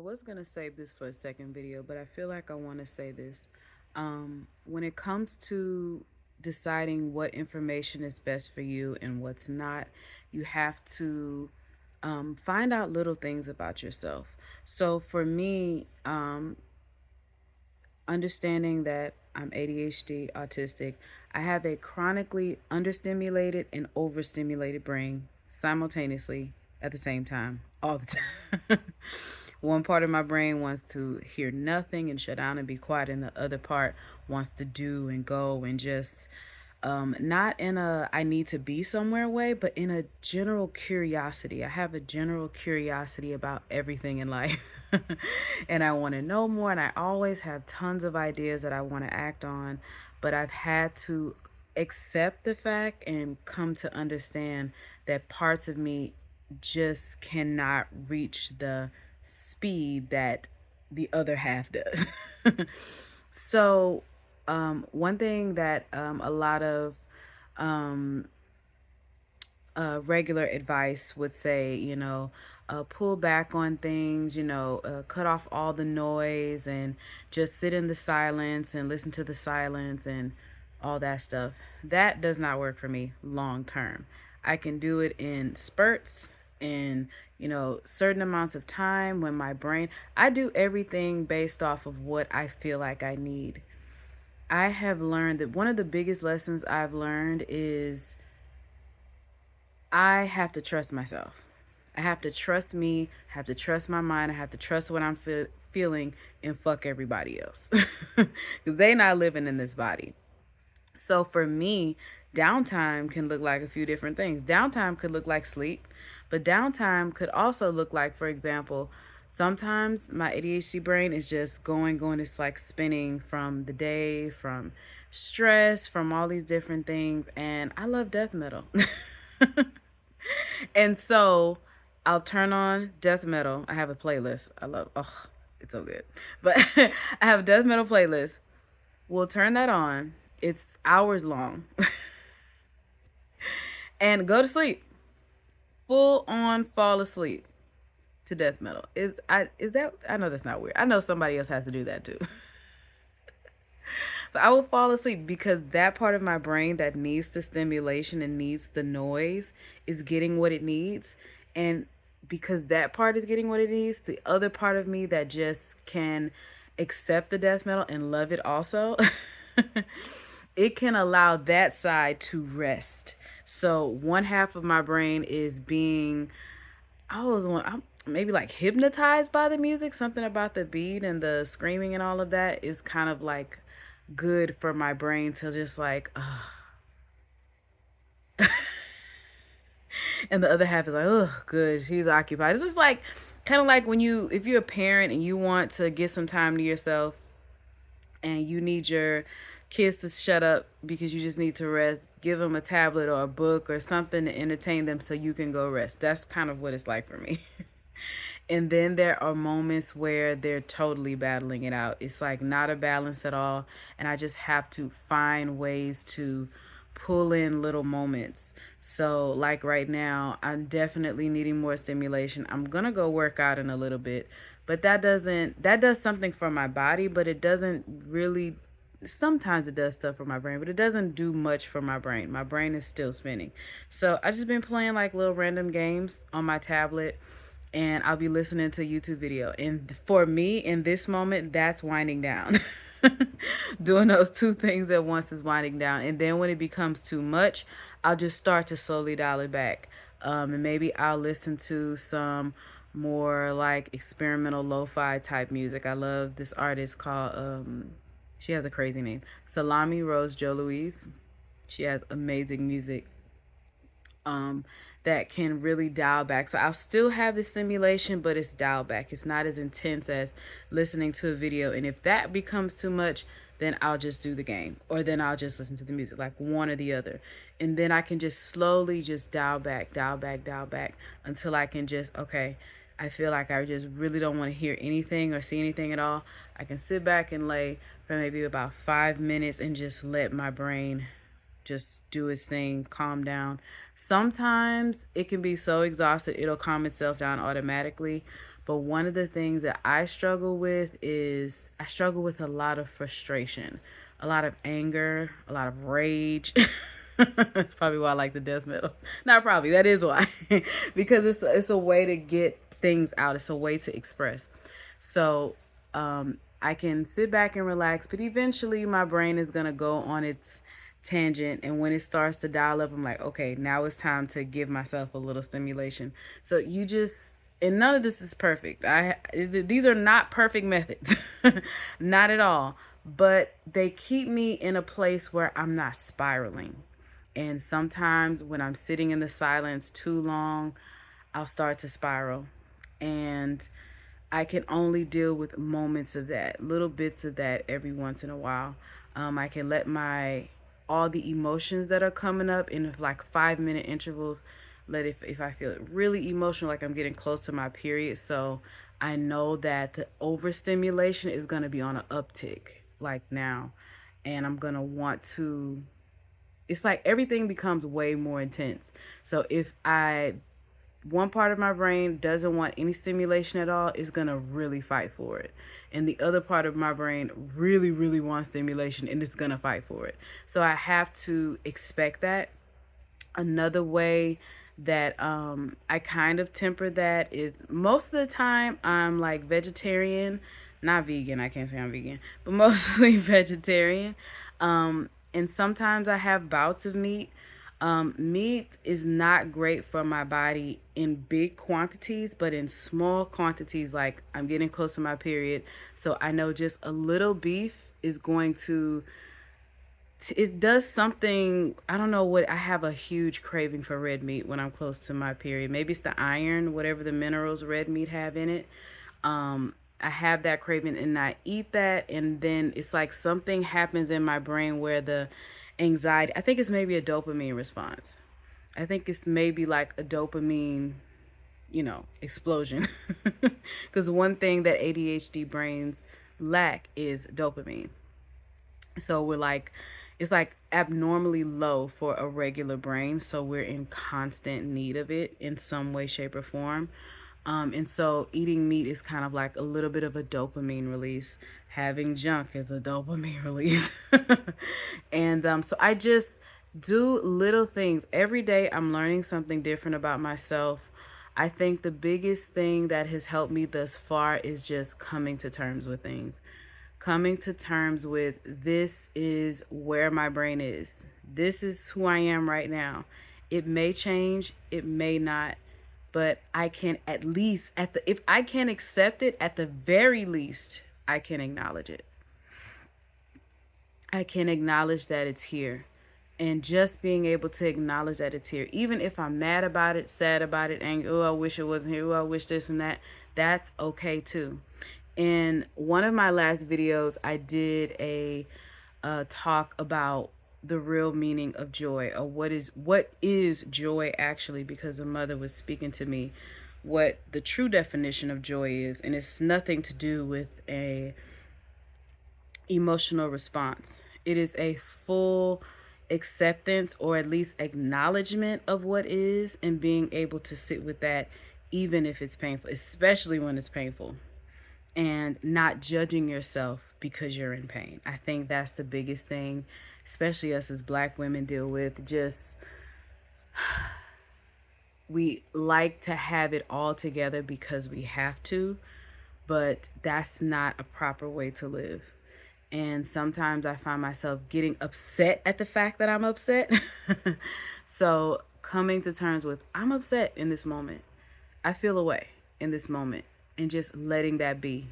was gonna save this for a second video, but I feel like I want to say this. When it comes to deciding what information is best for you and what's not, you have to find out little things about yourself. So for me, understanding that I'm ADHD, autistic, I have a chronically understimulated and overstimulated brain simultaneously at the same time, all the time. One part of my brain wants to hear nothing and shut down and be quiet, and the other part wants to do and go and just not in a I need to be somewhere way, but in a general curiosity. I have a general curiosity about everything in life. And I want to know more, and I always have tons of ideas that I want to act on, but I've had to accept the fact and come to understand that parts of me just cannot reach the speed that the other half does. So, one thing that a lot of um, regular advice would say, pull back on things, cut off all the noise and just sit in the silence and listen to the silence and all that stuff. That does not work for me long term. I can do it in spurts, in certain amounts of time when my brain, I do everything based off of what I feel like I need. I have learned that one of the biggest lessons I've learned is I have to trust myself. I have to trust me, I have to trust my mind, I have to trust what I'm feeling, and fuck everybody else. Because they not living in this body. So for me, downtime can look like a few different things. Downtime could look like sleep, but downtime could also look like, for example, sometimes my ADHD brain is just going. It's like spinning from the day, from stress, from all these different things. And I love death metal. And so I'll turn on death metal. I have a playlist. It's so good. But I have a death metal playlist. We'll turn that on. It's hours long. And go to sleep. Full on fall asleep to death metal. Is that, I know that's not weird. I know somebody else has to do that too. But I will fall asleep because that part of my brain that needs the stimulation and needs the noise is getting what it needs. And because that part is getting what it needs, the other part of me that just can accept the death metal and love it also, it can allow that side to rest. So one half of my brain is being, I'm maybe like hypnotized by the music. Something about the beat and the screaming and all of that is kind of like good for my brain to just like, and the other half is like, oh, good, she's occupied. It's just like kind of like when if you're a parent and you want to get some time to yourself and you need your kids to shut up because you just need to rest, give them a tablet or a book or something to entertain them so you can go rest. That's kind of what it's like for me. And then there are moments where they're totally battling it out. It's like not a balance at all. And I just have to find ways to pull in little moments. So, like right now, I'm definitely needing more stimulation. I'm going to go work out in a little bit. But that does something for my body, but it doesn't really, sometimes it does stuff for my brain, but it doesn't do much for my brain. My brain is still spinning. So I just been playing like little random games on my tablet, and I'll be listening to a YouTube video. And for me, in this moment, that's winding down. Doing those two things at once is winding down. And then when it becomes too much, I'll just start to slowly dial it back. And maybe I'll listen to some more like experimental lo-fi type music. I love this artist called, she has a crazy name, Salami Rose Joe Louise. She has amazing music. That can really dial back. So I'll still have the stimulation, but it's dialed back. It's not as intense as listening to a video. And if that becomes too much, then I'll just do the game, or then I'll just listen to the music, like one or the other. And then I can just slowly just dial back until I can just, okay, I feel like I just really don't want to hear anything or see anything at all. I can sit back and lay for maybe about 5 minutes and just let my brain just do its thing, calm down. Sometimes it can be so exhausted, it'll calm itself down automatically. But one of the things that I struggle with is I struggle with a lot of frustration, a lot of anger, a lot of rage. That's probably why I like the death metal. Not probably, that is why. Because it's a way to get things out. It's a way to express. So I can sit back and relax, but eventually my brain is gonna go on its tangent, and when it starts to dial up, I'm like, okay, now it's time to give myself a little stimulation. So you just, and none of this is perfect. These are not perfect methods. Not at all, but they keep me in a place where I'm not spiraling. And sometimes when I'm sitting in the silence too long, I'll start to spiral. And I can only deal with moments of that, little bits of that every once in a while. I can let my all the emotions that are coming up in like 5 minute intervals. Let if I feel it really emotional, like I'm getting close to my period, so I know that the overstimulation is gonna be on an uptick, like now, and I'm gonna want to. It's like everything becomes way more intense. So if I one part of my brain doesn't want any stimulation at all, it's gonna really fight for it. And the other part of my brain really, really wants stimulation and it's gonna fight for it. So I have to expect that. Another way that I kind of temper that is most of the time I'm like vegetarian, not vegan, I can't say I'm vegan, but mostly vegetarian. And sometimes I have bouts of meat. Meat is not great for my body in big quantities, but in small quantities, like I'm getting close to my period. So I know just a little beef is going to, it does something. I don't know what, I have a huge craving for red meat when I'm close to my period. Maybe it's the iron, whatever the minerals red meat have in it. I have that craving and I eat that, and then it's like something happens in my brain where the anxiety, I think it's maybe a dopamine response. I think it's maybe like a dopamine, explosion. Because one thing that ADHD brains lack is dopamine. So we're like, it's like abnormally low for a regular brain. So we're in constant need of it in some way, shape, or form. And so eating meat is kind of like a little bit of a dopamine release. Having junk is a dopamine release. And so I just do little things. Every day I'm learning something different about myself. I think the biggest thing that has helped me thus far is just coming to terms with things. Coming to terms with, this is where my brain is. This is who I am right now. It may change, it may not, but I can at least, if I can accept it, at the very least, I can acknowledge it. I can acknowledge that it's here. And just being able to acknowledge that it's here, even if I'm mad about it, sad about it, angry, oh, I wish it wasn't here, oh, I wish this and that, that's okay too. In one of my last videos, I did a talk about the real meaning of joy, or what is joy actually, because a mother was speaking to me what the true definition of joy is, and it's nothing to do with a emotional response. It is a full acceptance, or at least acknowledgement of what is, and being able to sit with that even if it's painful, especially when it's painful, and not judging yourself because you're in pain. I think that's the biggest thing, especially us as Black women deal with. Just, we like to have it all together because we have to, but that's not a proper way to live. And sometimes I find myself getting upset at the fact that I'm upset. So coming to terms with, I'm upset in this moment. I feel away in this moment, and just letting that be.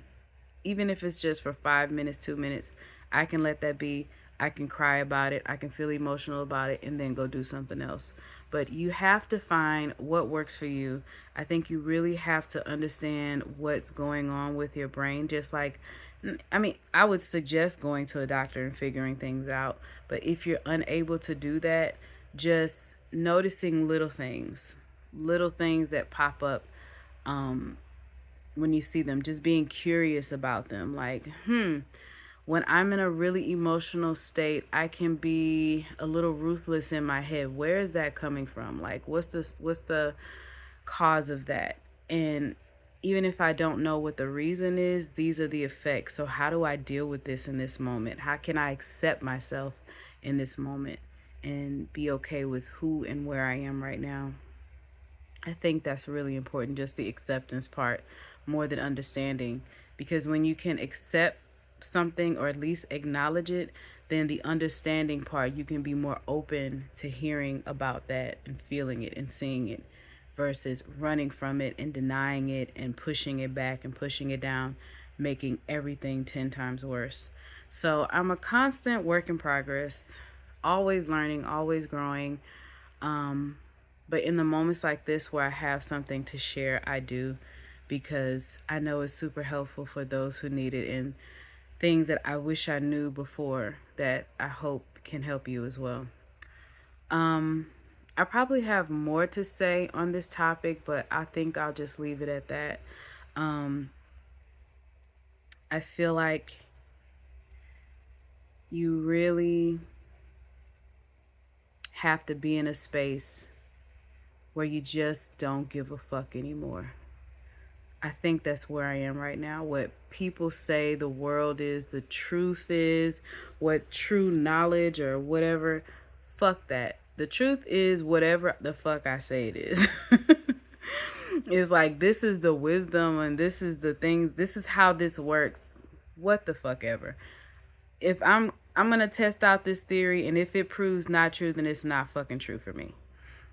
Even if it's just for 5 minutes, 2 minutes, I can let that be. I can cry about it. I can feel emotional about it, and then go do something else. But you have to find what works for you. I think you really have to understand what's going on with your brain. Just like, I mean, I would suggest going to a doctor and figuring things out. But if you're unable to do that, just noticing little things that pop up when you see them, just being curious about them. Like, when I'm in a really emotional state, I can be a little ruthless in my head. Where is that coming from? Like, what's the cause of that? And even if I don't know what the reason is, these are the effects. So, how do I deal with this in this moment? How can I accept myself in this moment and be okay with who and where I am right now? I think that's really important, just the acceptance part, more than understanding. Because when you can accept something or at least acknowledge it, then the understanding part, you can be more open to hearing about that and feeling it and seeing it versus running from it and denying it and pushing it back and pushing it down, making everything 10 times worse. So I'm a constant work in progress, always learning, always growing. Um, but in the moments like this where I have something to share, I do, because I know it's super helpful for those who need it, and things that I wish I knew before that I hope can help you as well. Um, I probably have more to say on this topic, but I think I'll just leave it at that. Um, I feel like you really have to be in a space where you just don't give a fuck anymore. I think that's where I am right now. What people say the world is, the truth is, what true knowledge or whatever, fuck that. The truth is whatever the fuck I say it is. It's like, this is the wisdom and this is the things, this is how this works. What the fuck ever. If I'm going to test out this theory, and if it proves not true, then it's not fucking true for me.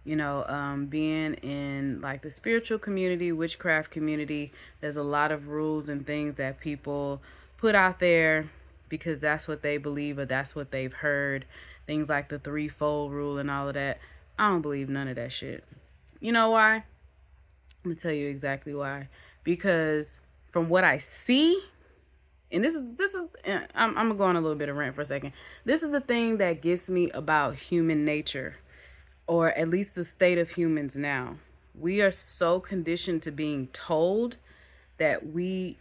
Being in like the spiritual community, witchcraft community, there's a lot of rules and things that people put out there because that's what they believe or that's what they've heard. Things like the threefold rule and all of that. I don't believe none of that shit. You know why? I'm gonna tell you exactly why. Because from what I see, and this is I'm gonna go on a little bit of rant for a second. This is the thing that gets me about human nature, or at least the state of humans now. We are so conditioned to being told that we,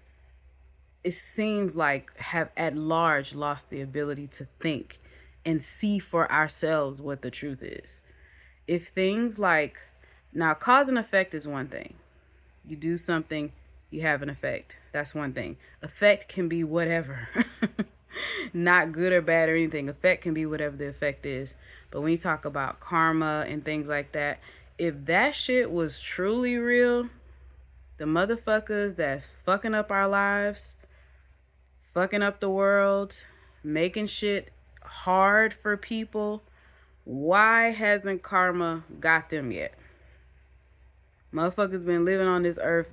it seems like, have at large lost the ability to think and see for ourselves what the truth is. If things like, now cause and effect is one thing. You do something, you have an effect. That's one thing. Effect can be whatever. Not good or bad or anything. Effect can be whatever the effect is. But when you talk about karma and things like that, if that shit was truly real, the motherfuckers that's fucking up our lives, fucking up the world, making shit hard for people, why hasn't karma got them yet? Motherfuckers been living on this earth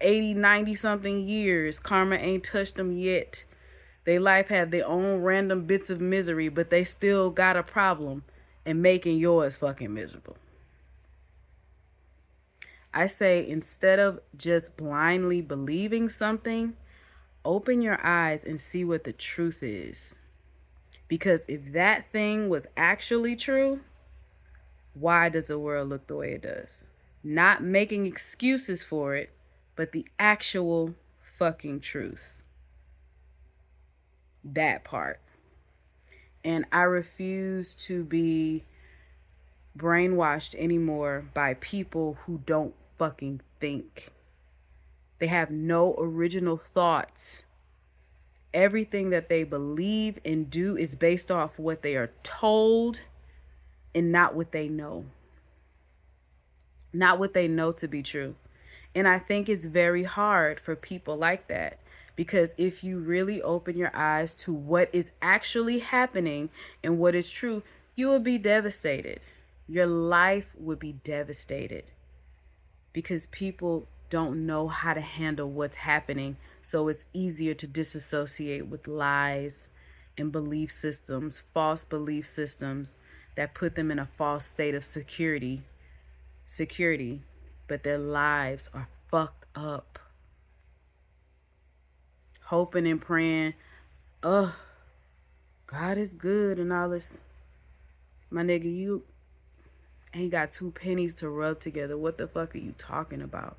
80, 90 something years. Karma ain't touched them yet. They life have their own random bits of misery, but they still got a problem and making yours fucking miserable. I say, instead of just blindly believing something, open your eyes and see what the truth is. Because if that thing was actually true, why does the world look the way it does? Not making excuses for it, but the actual fucking truth. That part. And I refuse to be brainwashed anymore by people who don't fucking think. They have no original thoughts. Everything that they believe and do is based off what they are told and not what they know. Not what they know to be true. And I think it's very hard for people like that, because if you really open your eyes to what is actually happening and what is true, you will be devastated. Your life would be devastated because people don't know how to handle what's happening. So it's easier to disassociate with lies and belief systems, false belief systems that put them in a false state of security, but their lives are fucked up. Hoping and praying, oh, God is good and all this. My nigga, you ain't got two pennies to rub together. What the fuck are you talking about?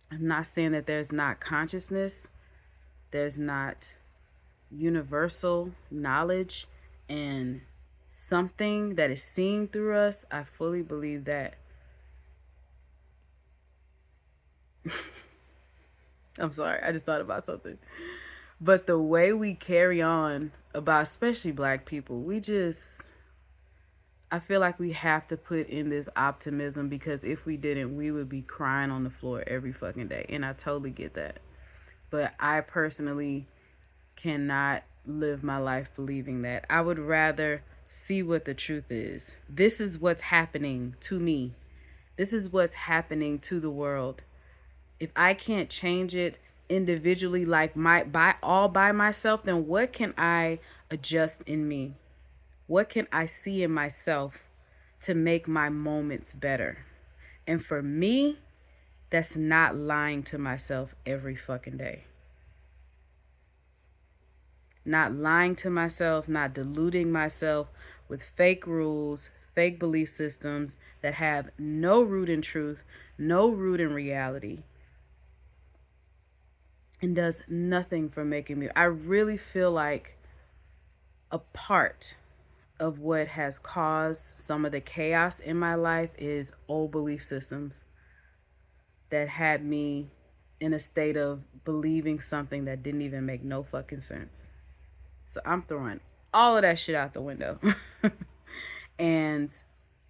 I'm not saying that there's not consciousness, there's not universal knowledge and something that is seen through us. I fully believe that. I'm sorry, I just thought about something. But the way we carry on about, especially black people, I feel like we have to put in this optimism, because if we didn't, we would be crying on the floor every fucking day. And I totally get that. But I personally cannot live my life believing that. I would rather see what the truth is. This is what's happening to me. This is what's happening to the world. If I can't change it individually, like by myself, then what can I adjust in me? What can I see in myself to make my moments better? And for me, that's not lying to myself every fucking day. Not lying to myself, not deluding myself with fake rules, fake belief systems that have no root in truth, no root in reality, and does nothing for making me. I really feel like a part of what has caused some of the chaos in my life is old belief systems that had me in a state of believing something that didn't even make no fucking sense. So I'm throwing all of that shit out the window and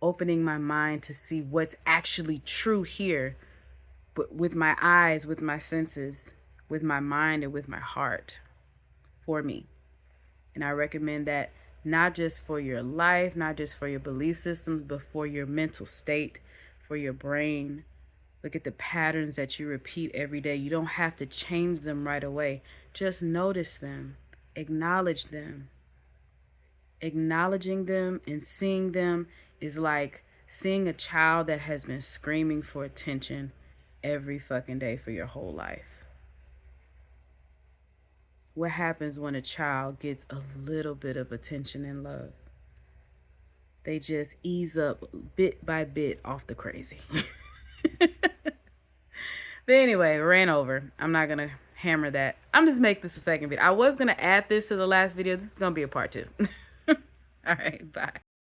opening my mind to see what's actually true here, but with my eyes, with my senses, with my mind, and with my heart for me. And I recommend that not just for your life, not just for your belief systems, but for your mental state, for your brain. Look at the patterns that you repeat every day. You don't have to change them right away. Just notice them, acknowledge them. Acknowledging them and seeing them is like seeing a child that has been screaming for attention every fucking day for your whole life. What happens when a child gets a little bit of attention and love? They just ease up bit by bit off the crazy. But anyway, ran over. I'm not going to hammer that. I'm just make this a second video. I was going to add this to the last video. This is going to be a part 2. All right, bye.